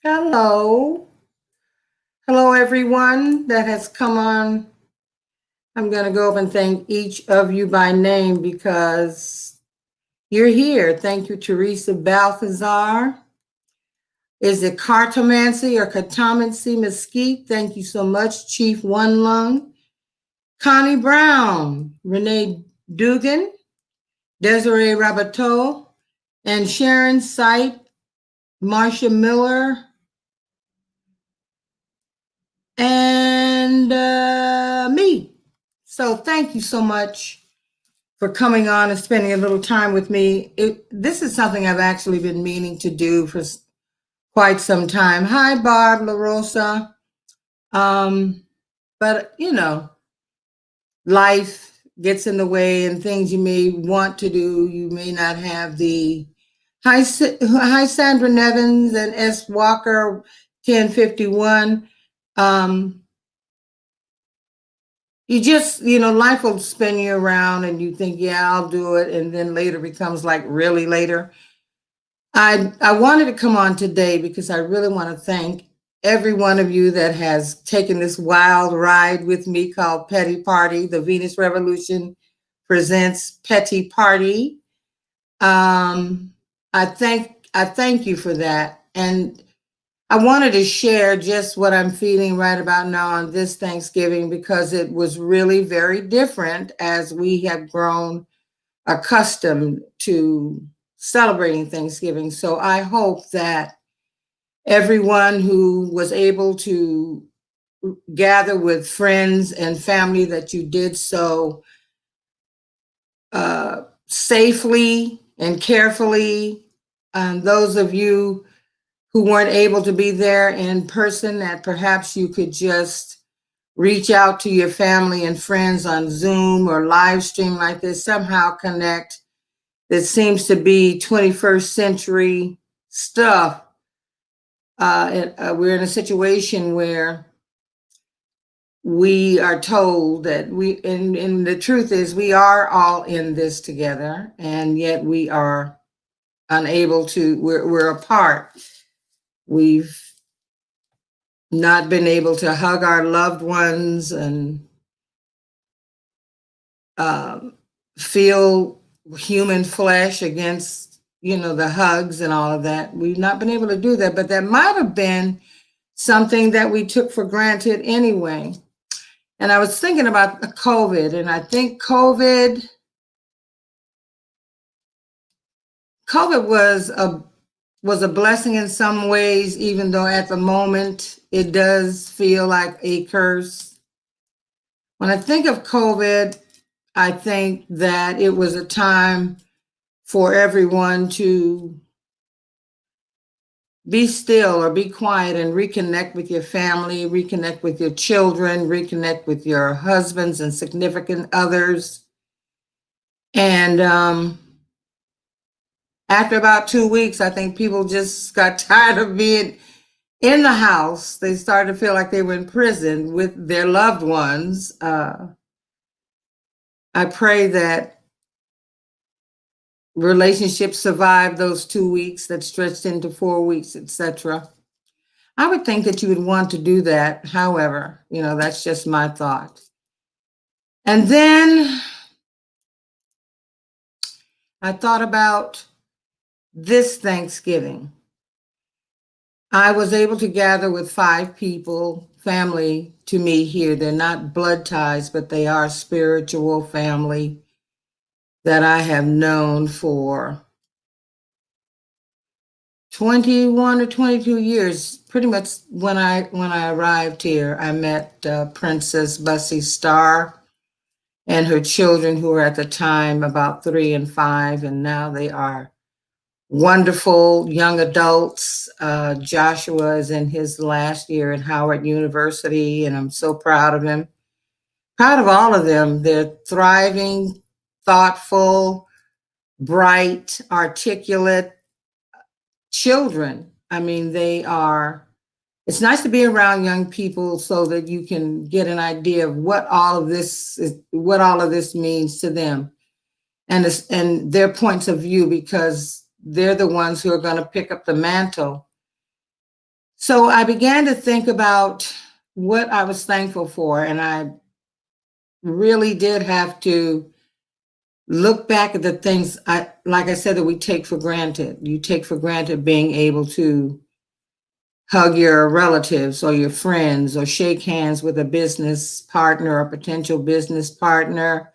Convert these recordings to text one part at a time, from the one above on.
Hello. Hello, everyone that has come on. I'm going to go up and thank each of you by name because you're here. Thank you, Teresa Balthazar. Is it Cartomancy or Catamancy Mesquite? Thank you so much, Chief One Lung. Connie Brown, Renee Dugan, Desiree Rabateau, and Sharon Sight, Marcia Miller, and me. So thank you so much for coming on and spending a little time with me. This is something I've actually been meaning to do for quite some time. Hi, Barb LaRosa. Um, but, life gets in the way and things you may want to do, you may not have the. Hi, Sandra Nevins and S. Walker, 1051. Um, you just, life will spin you around and you think, yeah, I'll do it. And then later becomes like really later. I wanted to come on today because I really want to thank every one of you that has taken this wild ride with me called Petty Party. The Venus Revolution presents Petty Party. Um, I thank you for that. And I wanted to share just what I'm feeling right about now on this Thanksgiving because it was really very different as we have grown accustomed to celebrating Thanksgiving. So I hope that everyone who was able to gather with friends and family that you did so safely and carefully. Those of you who weren't able to be there in person, that perhaps you could just reach out to your family and friends on Zoom or live stream like this, somehow connect. That seems to be 21st century stuff. We're in a situation where we are told that and the truth is we are all in this together, and yet we are unable to, we're apart. We've not been able to hug our loved ones and feel human flesh against, the hugs and all of that. We've not been able to do that, but that might have been something that we took for granted anyway. And I was thinking about COVID, and I think COVID was a blessing in some ways, even though at the moment it does feel like a curse. When I think of COVID, I think that it was a time for everyone to be still or be quiet and reconnect with your family, reconnect with your children, reconnect with your husbands and significant others. And after about 2 weeks, I think people just got tired of being in the house. They started to feel like they were in prison with their loved ones. I pray that relationships survived those 2 weeks that stretched into 4 weeks, etc. I would think that you would want to do that. However, that's just my thought. And then I thought about this Thanksgiving. I was able to gather with 5 people, family to me here. They're not blood ties, but they are spiritual family that I have known for 21 or 22 years. Pretty much when I arrived here, I met Princess Bussy Starr and her children, who were at the time about 3 and 5, and now they are wonderful young adults. Joshua is in his last year at Howard University, and I'm so proud of him. Proud of all of them. They're thriving, thoughtful, bright, articulate children. I mean, it's nice to be around young people so that you can get an idea of what all of this means to them and their points of view, because they're the ones who are going to pick up the mantle. So I began to think about what I was thankful for, and I really did have to look back at the things like I said, that we take for granted. You take for granted being able to hug your relatives or your friends or shake hands with a business partner or potential business partner.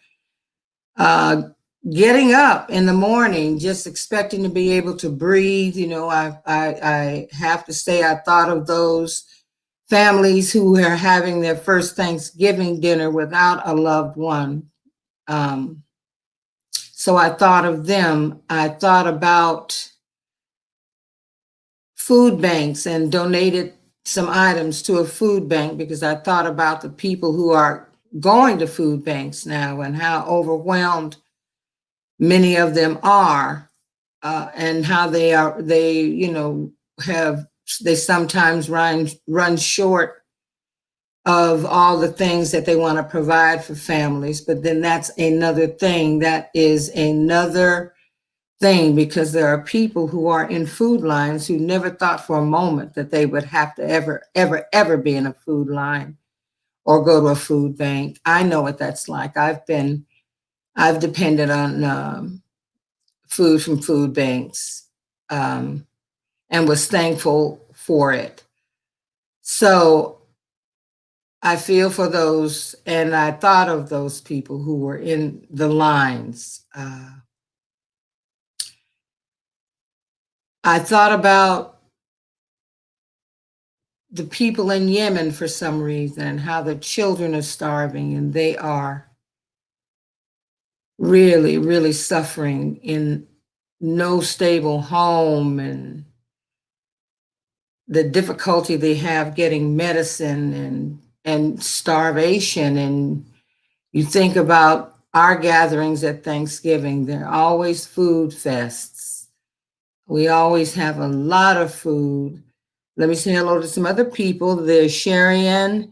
Uh, Getting up in the morning, just expecting to be able to breathe. I have to say, I thought of those families who are having their first Thanksgiving dinner without a loved one. So I thought of them. I thought about food banks and donated some items to a food bank because I thought about the people who are going to food banks now and how overwhelmed many of them are, and how they sometimes run short of all the things that they want to provide for families. But then that's another thing. That is another thing, because there are people who are in food lines who never thought for a moment that they would have to ever be in a food line or go to a food bank. I know what that's like. I've depended on food from food banks, and was thankful for it. So I feel for those, and I thought of those people who were in the lines. I thought about the people in Yemen for some reason, and how the children are starving, and they are really, really suffering in no stable home, and the difficulty they have getting medicine, and starvation. And you think about our gatherings at Thanksgiving, they're always food fests. We always have a lot of food. Let me say hello to some other people. There's Sharian,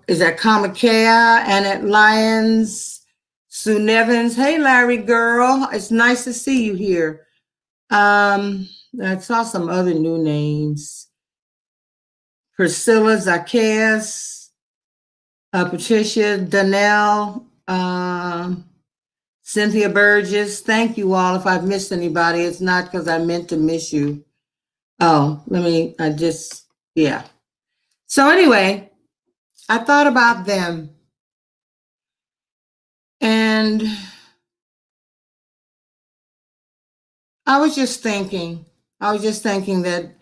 is at Kamakea, and at Lions, Sue Nevins. Hey, Larry girl, it's nice to see you here. I saw some other new names. Priscilla Zacchaeus, Patricia Donnell, Cynthia Burgess. Thank you all. If I've missed anybody, it's not because I meant to miss you. Oh, yeah. So anyway, I thought about them, and I was just thinking that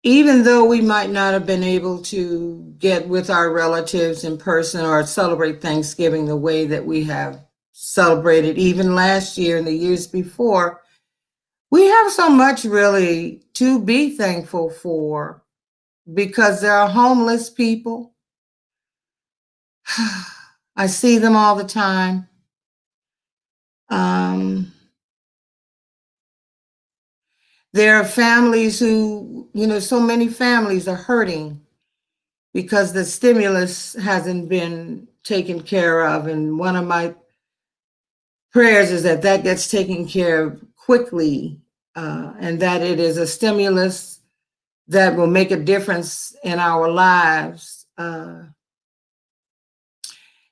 even though we might not have been able to get with our relatives in person or celebrate Thanksgiving the way that we have celebrated even last year and the years before, we have so much really to be thankful for, because there are homeless people. I see them all the time. There are families who, so many families are hurting because the stimulus hasn't been taken care of. And one of my prayers is that that gets taken care of quickly, and that it is a stimulus that will make a difference in our lives.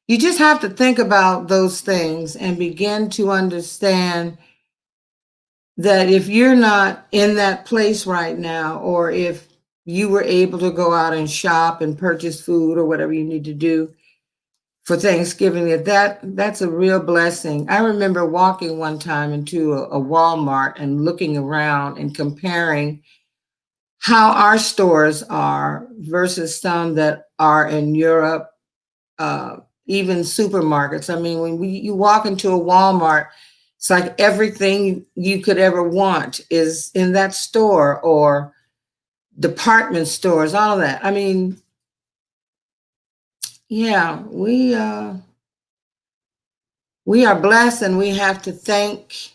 You just have to think about those things and begin to understand that if you're not in that place right now, or if you were able to go out and shop and purchase food or whatever you need to do for Thanksgiving, that's a real blessing. I remember walking one time into a Walmart and looking around and comparing how our stores are versus some that are in Europe, even supermarkets. I mean, when you walk into a Walmart, it's like everything you could ever want is in that store, or department stores, all of that. I mean, yeah, we are blessed, and we have to thank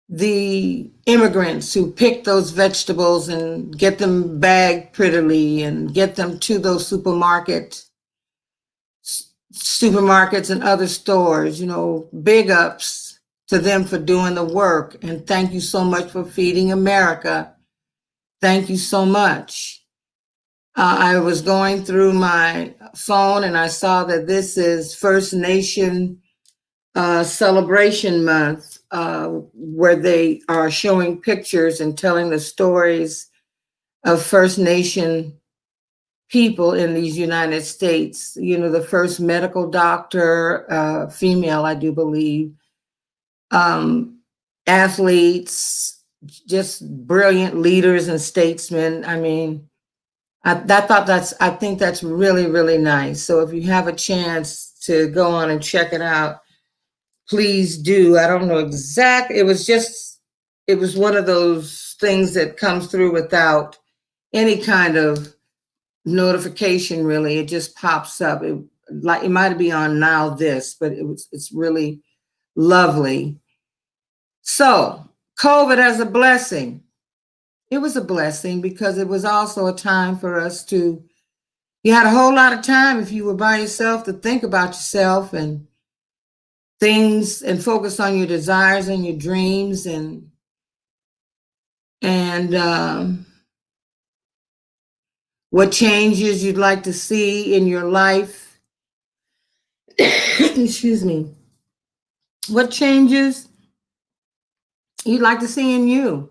the immigrants who pick those vegetables and get them bagged prettily and get them to those supermarkets and other stores. Big ups to them for doing the work. And thank you so much for feeding America. Thank you so much. I was going through my phone and I saw that this is First Nation Celebration Month, where they are showing pictures and telling the stories of First Nation people in these United States. You know, the first medical doctor, female, I do believe, um, athletes, just brilliant leaders and statesmen. I mean, I think that's really, really nice. So if you have a chance to go on and check it out, please do. I don't know exactly. It was one of those things that comes through without any kind of notification, really. It just pops up. Like it might be on Now This, but it's really lovely. So, COVID as a blessing. It was a blessing because it was also a time for us to, you had a whole lot of time if you were by yourself to think about yourself and things and focus on your desires and your dreams and what changes you'd like to see in your life. Excuse me. What changes you'd like to see in you.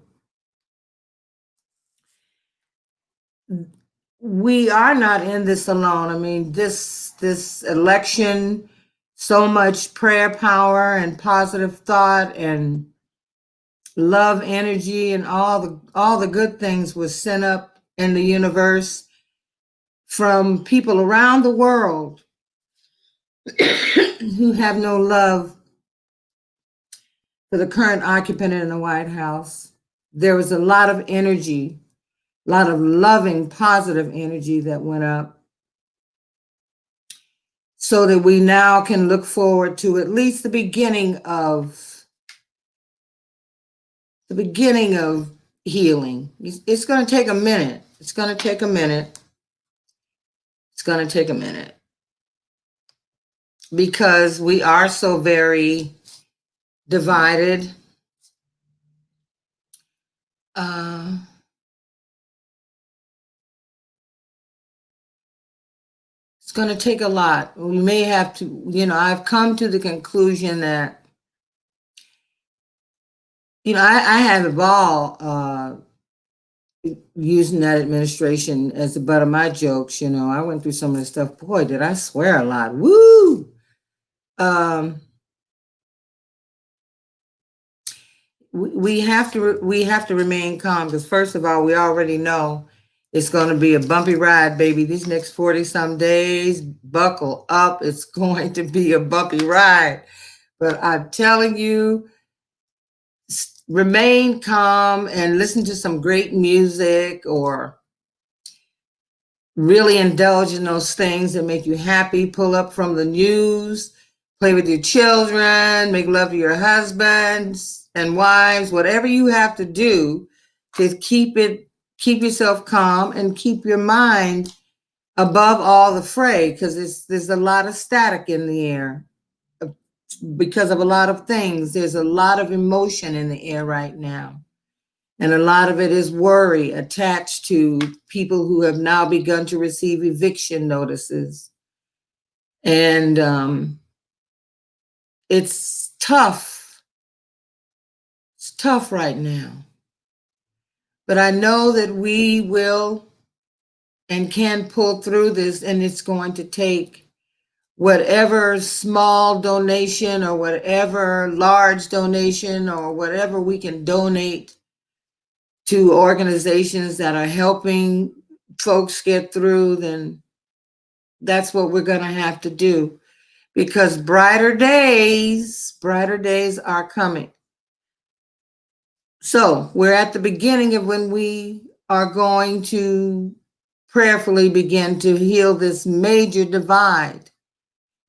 We are not in this alone. I mean, this election, so much prayer power and positive thought and love energy and all the good things was sent up in the universe from people around the world who have no love for the current occupant in the White House. There was a lot of energy, a lot of loving, positive energy that went up so that we now can look forward to at least the beginning of healing. It's going to take a minute. It's going to take a minute. It's going to take a minute because we are so very divided. It's going to take a lot. We may have to, I've come to the conclusion that, I have a ball using that administration as the butt of my jokes. I went through some of the stuff. Boy, did I swear a lot. Woo! We have to remain calm because first of all, we already know it's going to be a bumpy ride, baby. These next 40-some days, buckle up. It's going to be a bumpy ride. But I'm telling you, remain calm and listen to some great music or really indulge in those things that make you happy. Pull up from the news, play with your children, make love to your husbands and wives, whatever you have to do to keep yourself calm and keep your mind above all the fray, because there's a lot of static in the air because of a lot of things. There's a lot of emotion in the air right now. And a lot of it is worry attached to people who have now begun to receive eviction notices. And it's tough. It's tough right now. But I know that we will and can pull through this, and it's going to take whatever small donation or whatever large donation or whatever we can donate to organizations that are helping folks get through, then that's what we're going to have to do, because brighter days are coming. So we're at the beginning of when we are going to prayerfully begin to heal this major divide.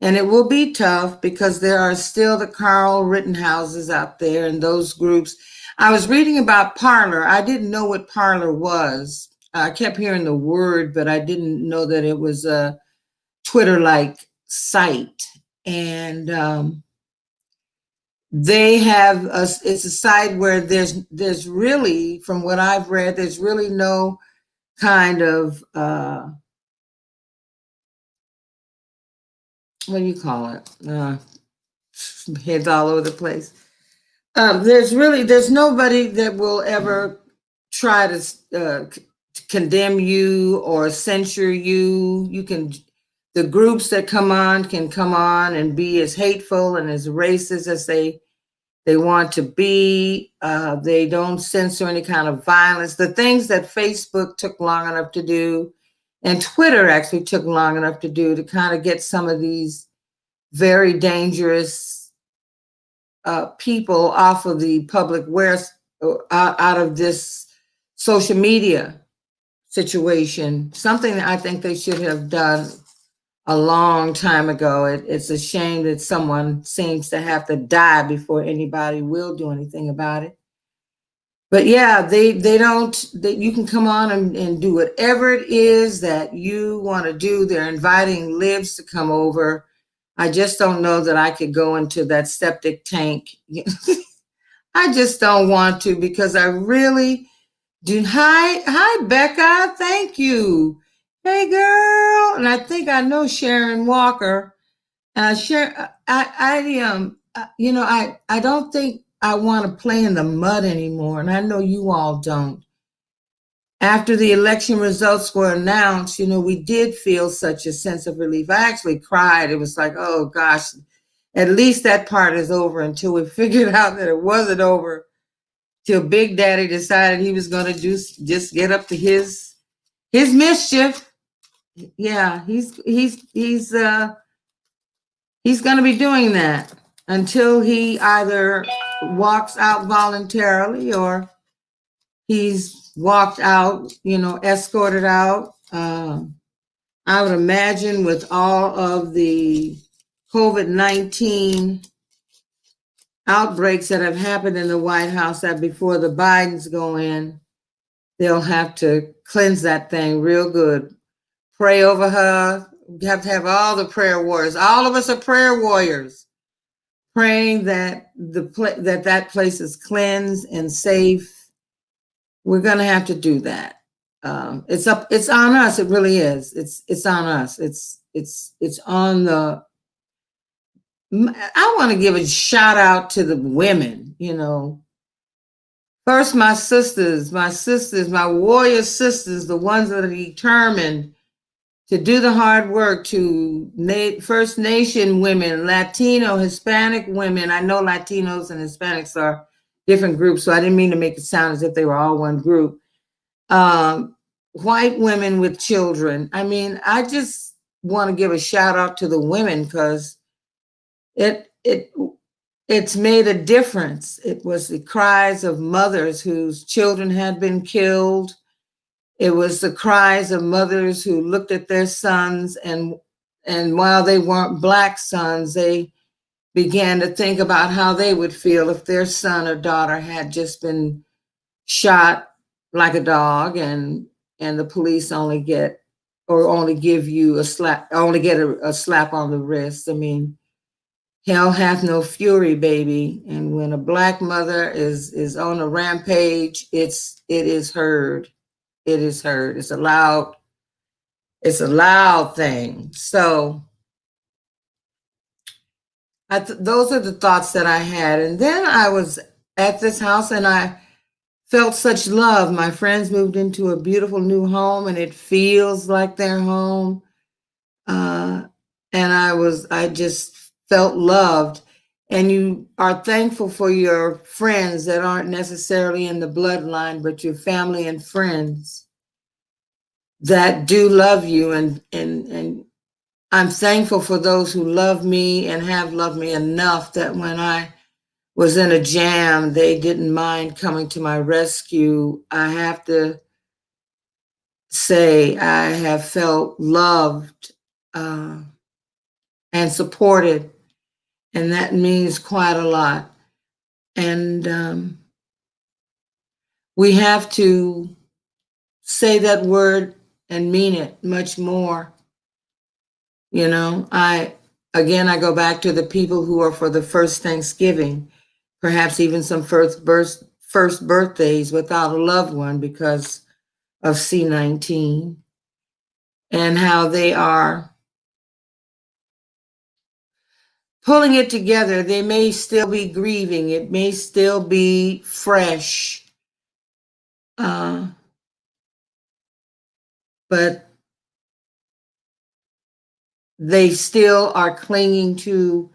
And it will be tough because there are still the Carl Rittenhouses out there and those groups. I was reading about Parler. I didn't know what Parler was. I kept hearing the word, but I didn't know that it was a Twitter-like site. And they have it's a site where there's really, from what I've read, there's really no kind of what do you call it? Heads all over the place. There's nobody that will ever try to condemn you or censure you. You can, the groups that come on can come on and be as hateful and as racist as they want to be. They don't censor any kind of violence. The things that Facebook took long enough to do, and Twitter actually took long enough to do, to kind of get some of these very dangerous people off of the public out of this social media situation. Something that I think they should have done a long time ago. It's a shame that someone seems to have to die before anybody will do anything about it. But yeah, they don't, you can come on and do whatever it is that you want to do. They're inviting libs to come over. I just don't know that I could go into that septic tank. I just don't want to, because I really do. Hi, Becca. Thank you. Hey, girl. And I think I know Sharon Walker. I don't think I want to play in the mud anymore. And I know you all don't. After the election results were announced, we did feel such a sense of relief. I actually cried. It was like, oh gosh, at least that part is over, until we figured out that it wasn't over, till Big Daddy decided he was going to just get up to his mischief. Yeah, he's going to be doing that until he either walks out voluntarily, or he's walked out, escorted out. I would imagine with all of the COVID-19 outbreaks that have happened in the White House, that before the Bidens go in, they'll have to cleanse that thing real good. Pray over her. You have to have all the prayer warriors. All of us are prayer warriors, praying that that place is cleansed and safe. We're going to have to do that. It's on us. It really is. It's on us. It's on the. I want to give a shout out to the women. First, my sisters, my warrior sisters, the ones that are determined to do the hard work, to First Nation women, Latino, Hispanic women. I know Latinos and Hispanics are different groups, so I didn't mean to make it sound as if they were all one group. White women with children. I mean, I just want to give a shout out to the women, because it's made a difference. It was the cries of mothers whose children had been killed. It was the cries of mothers who looked at their sons, and while they weren't Black sons, they began to think about how they would feel if their son or daughter had just been shot like a dog, and the police only give you a slap on the wrist. I mean, hell hath no fury, baby. And when a Black mother is on a rampage, it is heard. It is heard. It's a loud thing. So those are the thoughts that I had. And then I was at this house and I felt such love. My friends moved into a beautiful new home, and it feels like their home. And I just felt loved. And you are thankful for your friends that aren't necessarily in the bloodline, but your family and friends that do love you. And I'm thankful for those who love me and have loved me enough that when I was in a jam, they didn't mind coming to my rescue. I have to say I have felt loved and supported, and that means quite a lot. And we have to say that word and mean it much more. I go back to the people who are for the first Thanksgiving. perhaps even some first birthdays without a loved one because of C-19, and how they are pulling it together. They may still be grieving. It may still be fresh. But they still are clinging to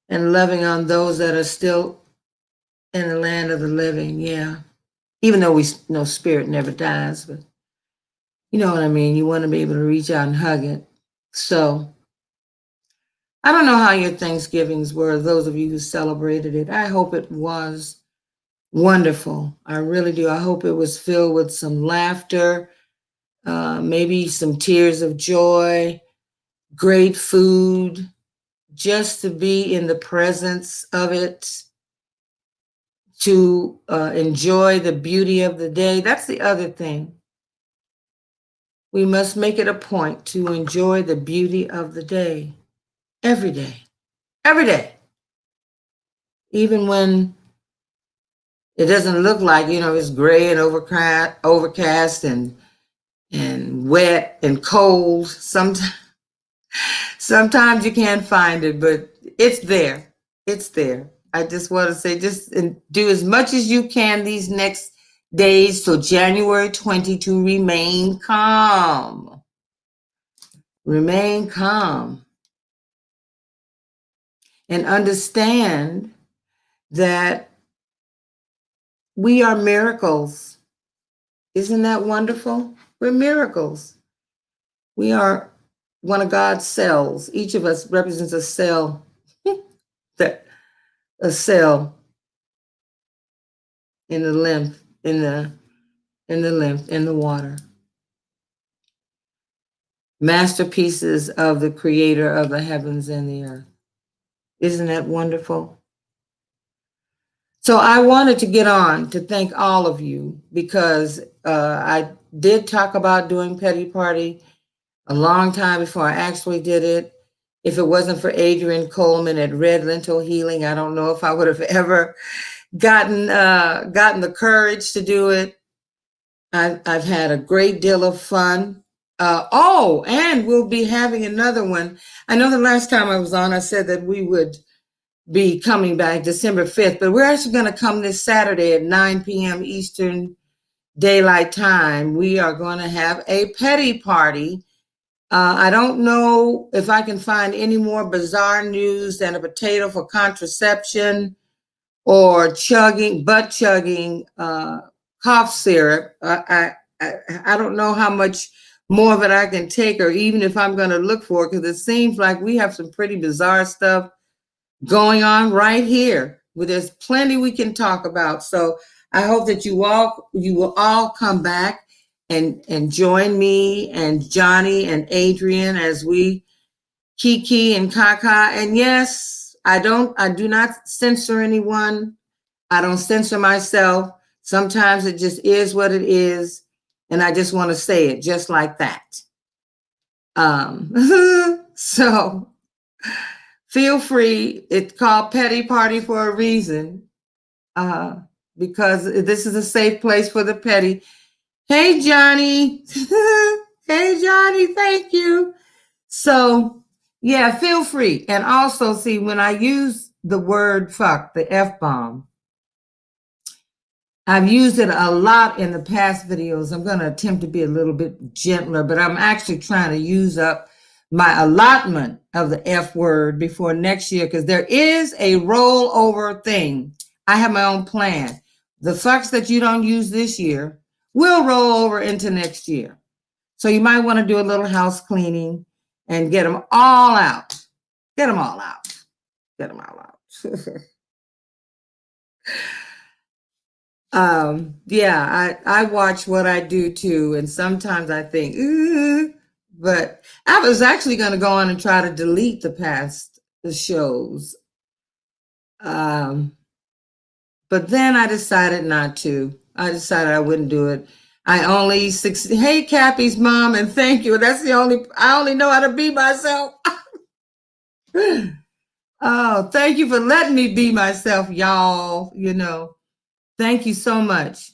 and loving on those that are still in the land of the living. Yeah. Even though we know spirit never dies, but you know what I mean? You want to be able to reach out and hug it. So I don't know how your Thanksgivings were, those of you who celebrated it. I hope it was wonderful. I really do. I hope it was filled with some laughter, maybe some tears of joy, great food, just to be in the presence of it, to enjoy the beauty of the day. That's the other thing. We must make it a point to enjoy the beauty of the day every day, every day. Even when it doesn't look like, it's gray and overcast and wet and cold. Sometimes you can't find it, but it's there. It's there. I just want to say, just do as much as you can these next days till January 20 to remain calm. Remain calm. And understand that we are miracles. Isn't that wonderful? We're miracles. We are one of God's cells. Each of us represents a cell, a cell in the lymph, in the water. Masterpieces of the creator of the heavens and the earth. Isn't that wonderful? So I wanted to get on to thank all of you because I did talk about doing Petty Party a long time before I actually did it. If it wasn't for Adrienne Coleman at Red Lentil Healing, I don't know if I would have ever gotten the courage to do it. I've had a great deal of fun. And we'll be having another one. I know the last time I was on, I said that we would be coming back December 5th, but we're actually going to come this Saturday at 9 p.m. Eastern Daylight Time. We are going to have a petty party. I don't know if I can find any more bizarre news than a potato for contraception or butt chugging cough syrup. I don't know how much more of it I can take, or even if I'm going to look for it, because it seems like we have some pretty bizarre stuff going on right here. Well, there's plenty we can talk about. So I hope that you will all come back and join me and Johnny and Adrienne as we kiki and kaka. And yes, I do not censor anyone. I don't censor myself. Sometimes it just is what it is. And I just want to say it just like that. So feel free. It's called Petty Party for a reason, because this is a safe place for the petty. Hey, Johnny. Hey, Johnny. Thank you. So, yeah, feel free. And also, see, when I use the word fuck, the F-bomb, I've used it a lot in the past videos. I'm going to attempt to be a little bit gentler, but I'm actually trying to use up my allotment of the F word before next year, because there is a rollover thing. I have my own plan. The fucks that you don't use this year will roll over into next year. So you might want to do a little house cleaning and get them all out. Get them all out. Get them all out. Yeah, I watch what I do too, and sometimes I think, but I was actually going to go on and try to delete the past shows. But then I decided not to. I decided I wouldn't do it. Hey, Cappy's mom, and thank you. I only know how to be myself. Oh, thank you for letting me be myself, y'all. Thank you so much.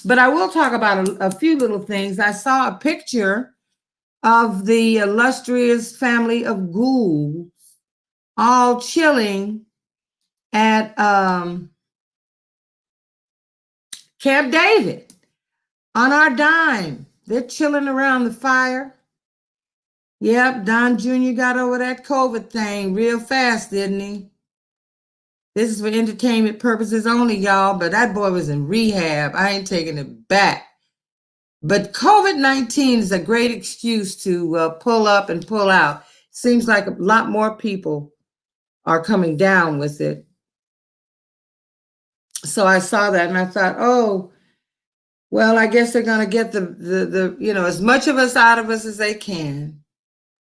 But I will talk about a few little things. I saw a picture of the illustrious family of ghouls all chilling at Camp David on our dime. They're chilling around the fire. Yep, Don Jr. got over that COVID thing real fast, didn't he? This is for entertainment purposes only, y'all, but that boy was in rehab. I ain't taking it back. But COVID-19 is a great excuse to pull up and pull out. Seems like a lot more people are coming down with it. So I saw that and I thought, oh, well, I guess they're going to get the as much of us out of us as they can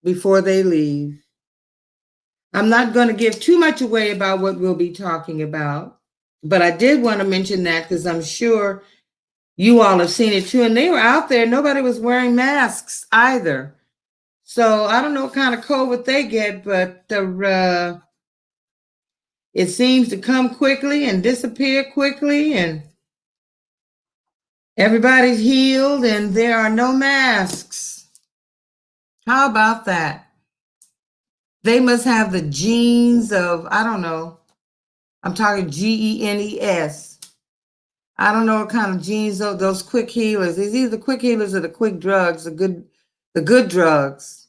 before they leave. I'm not going to give too much away about what we'll be talking about, but I did want to mention that because I'm sure you all have seen it too. And they were out there. Nobody was wearing masks either. So I don't know what kind of COVID they get, but it seems to come quickly and disappear quickly, and everybody's healed and there are no masks. How about that? They must have the genes of, I don't know, I'm talking GENES. I don't know what kind of genes those quick healers. It's either the quick healers or the quick drugs, the good drugs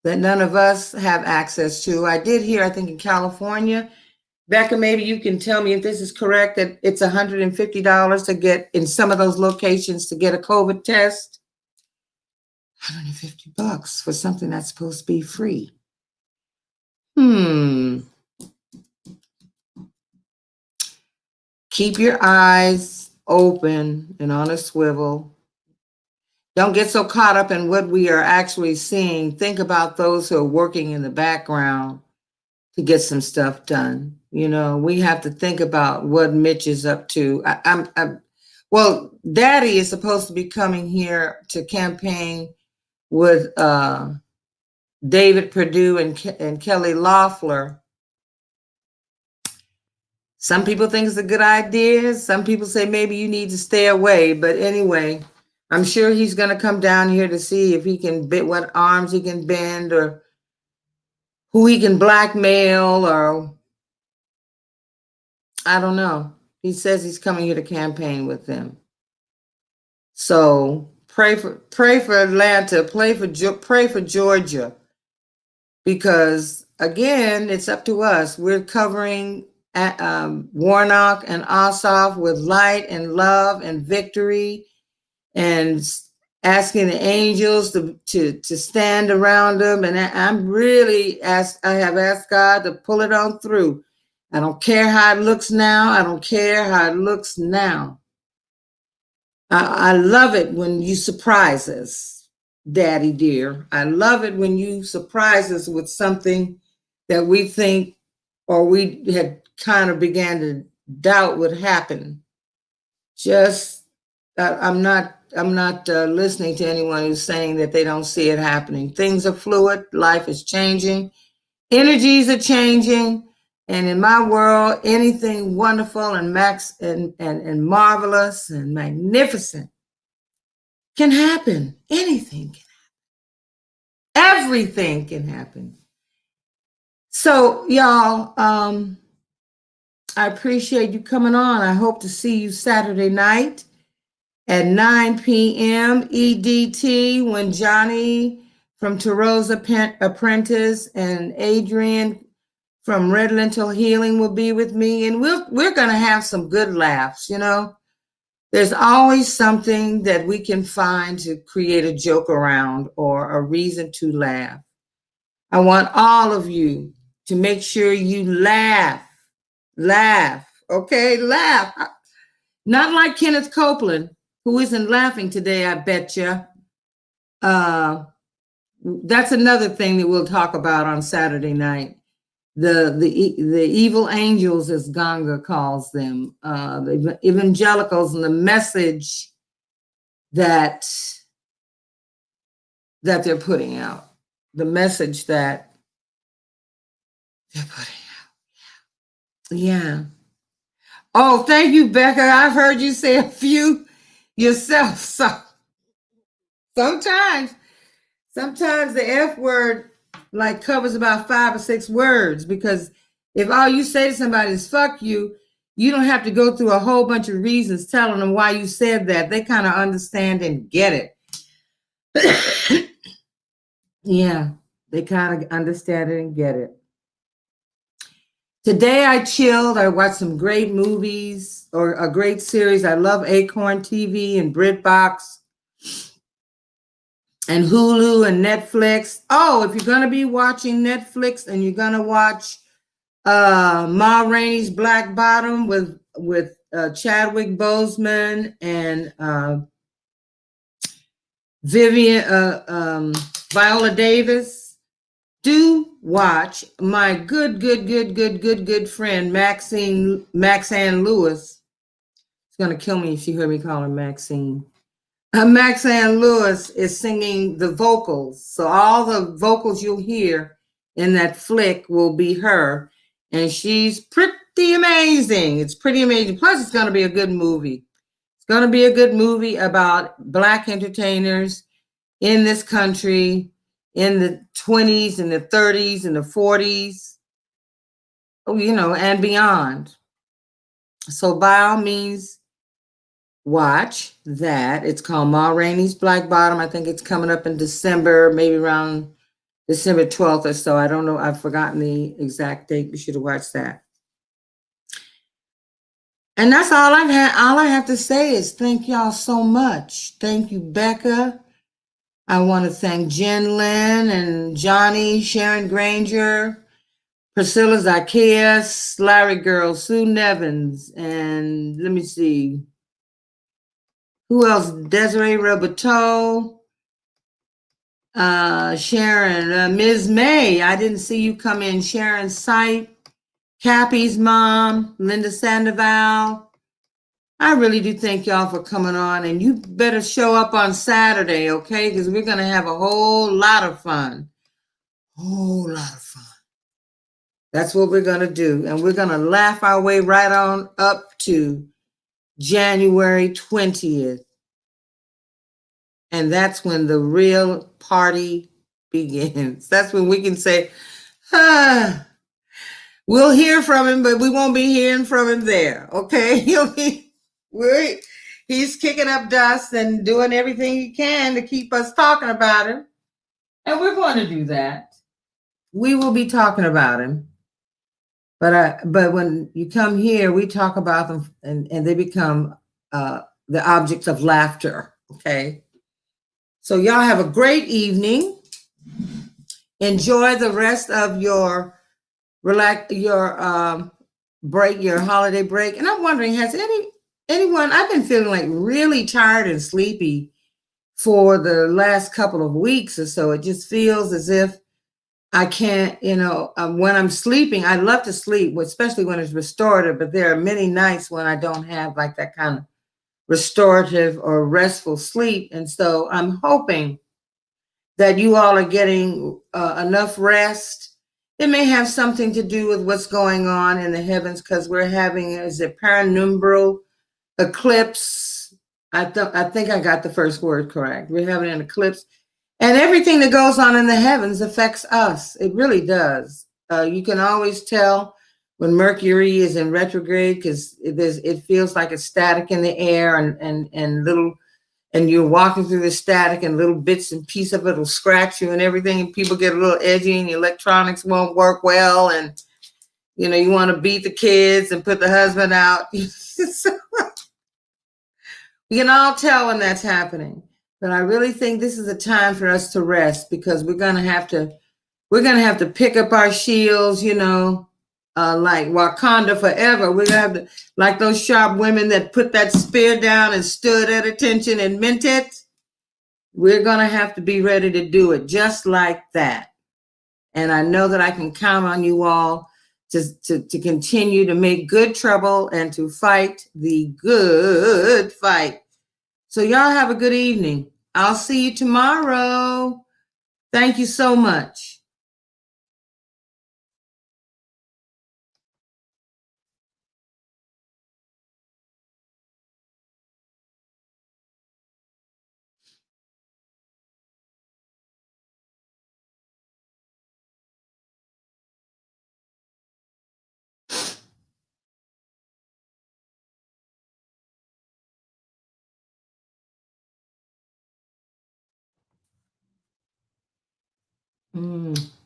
that none of us have access to. I did hear, I think in California, Becca, maybe you can tell me if this is correct, that it's $150 to get in some of those locations to get a COVID test. $150 for something that's supposed to be free. Keep your eyes open and on a swivel. Don't get so caught up in what we are actually seeing. Think about those who are working in the background to get some stuff done. We have to think about what Mitch is up to. Well, Daddy is supposed to be coming here to campaign with David Perdue and Kelly Loeffler. Some people think it's a good idea. Some people say maybe you need to stay away. But anyway, I'm sure he's going to come down here to see if he can what arms he can bend or who he can blackmail, or I don't know. He says he's coming here to campaign with them. So pray for Atlanta, pray for Georgia, because again, it's up to us. We're covering Warnock and Ossoff with light and love and victory, and asking the angels to stand around them. And I'm really I have asked God to pull it on through. I don't care how it looks now. I don't care how it looks now. I love it when you surprise us, Daddy dear. I love it when you surprise us with something that we think or we had kind of began to doubt would happen. I'm not listening to anyone who's saying that they don't see it happening. Things are fluid. Life is changing. Energies are changing. And in my world, anything wonderful and marvelous and magnificent can happen. Anything can happen. Everything can happen. So, y'all, I appreciate you coming on. I hope to see you Saturday night at 9 p.m. EDT, when Johnny from Tarot's Apprentice and Adrian from Red Lentil Healing will be with me, and we're going to have some good laughs. There's always something that we can find to create a joke around or a reason to laugh. I want all of you to make sure you laugh, okay? Laugh. Not like Kenneth Copeland, who isn't laughing today, I bet you. That's another thing that we'll talk about on Saturday night. The evil angels, as Ganga calls them, the evangelicals, and the message that they're putting out, the message that Yeah. Oh, thank you, Becca. I've heard you say a few yourself. So sometimes, sometimes the F word like covers about 5 or 6 words, because if all you say to somebody is fuck you don't have to go through a whole bunch of reasons telling them why you said that. They kind of understand and get it. Yeah, they kind of understand it and get it. Today I chilled. I watched some great movies or a great series. I love Acorn TV and BritBox and Hulu and Netflix. Oh, if you're going to be watching Netflix and you're going to watch Ma Rainey's Black Bottom with Chadwick Boseman and Viola Davis, do watch my good friend Maxine Lewis. She's gonna kill me if she heard me call her Maxine. Maxine Lewis is singing the vocals, so all the vocals you'll hear in that flick will be her, and she's pretty amazing. It's pretty amazing. Plus, it's gonna be a good movie. It's gonna be a good movie about Black entertainers in this country in the 20s and the 30s and the 40s, and beyond. So by all means, watch that. It's called Ma Rainey's Black Bottom. I think it's coming up in December, maybe around December 12th or so. I don't know. I've forgotten the exact date. You should have watched that. And that's all I've had. All I have to say is thank y'all so much. Thank you, Becca. I want to thank Jen Lynn and Johnny, Sharon Granger, Priscilla Zacchaeus, Larry Girl, Sue Nevins, and let me see. Who else? Desiree Roberto, Sharon, Ms. May. I didn't see you come in. Sharon Sight, Cappy's mom, Linda Sandoval. I really do thank y'all for coming on, and you better show up on Saturday, okay? Because we're going to have a whole lot of fun. Whole lot of fun. That's what we're going to do. And we're going to laugh our way right on up to January 20th. And that's when the real party begins. That's when we can say, we'll hear from him, but we won't be hearing from him there, okay? He's kicking up dust and doing everything he can to keep us talking about him. And we're going to do that. We will be talking about him. But when you come here, we talk about them and they become the objects of laughter, okay? So y'all have a great evening. Enjoy the rest of your break, your holiday break. And I'm wondering, has anyone, I've been feeling like really tired and sleepy for the last couple of weeks or so. It just feels as if I can't, when I'm sleeping, I love to sleep, especially when it's restorative, but there are many nights when I don't have like that kind of restorative or restful sleep. And so I'm hoping that you all are getting enough rest. It may have something to do with what's going on in the heavens because we're having, is it perinumbral eclipse? I think I got the first word correct. We're having an eclipse. And everything that goes on in the heavens affects us. It really does. You can always tell when Mercury is in retrograde because it feels like it's static in the air and you're walking through the static and little bits and pieces of it will scratch you and everything. And people get a little edgy and the electronics won't work well. And, you want to beat the kids and put the husband out. So, we can all tell when that's happening. But I really think this is a time for us to rest because we're gonna have to pick up our shields, like Wakanda forever. We're gonna have to, like those sharp women that put that spear down and stood at attention and meant it. We're gonna have to be ready to do it just like that. And I know that I can count on you all to continue to make good trouble and to fight the good fight. So y'all have a good evening. I'll see you tomorrow. Thank you so much. Mm.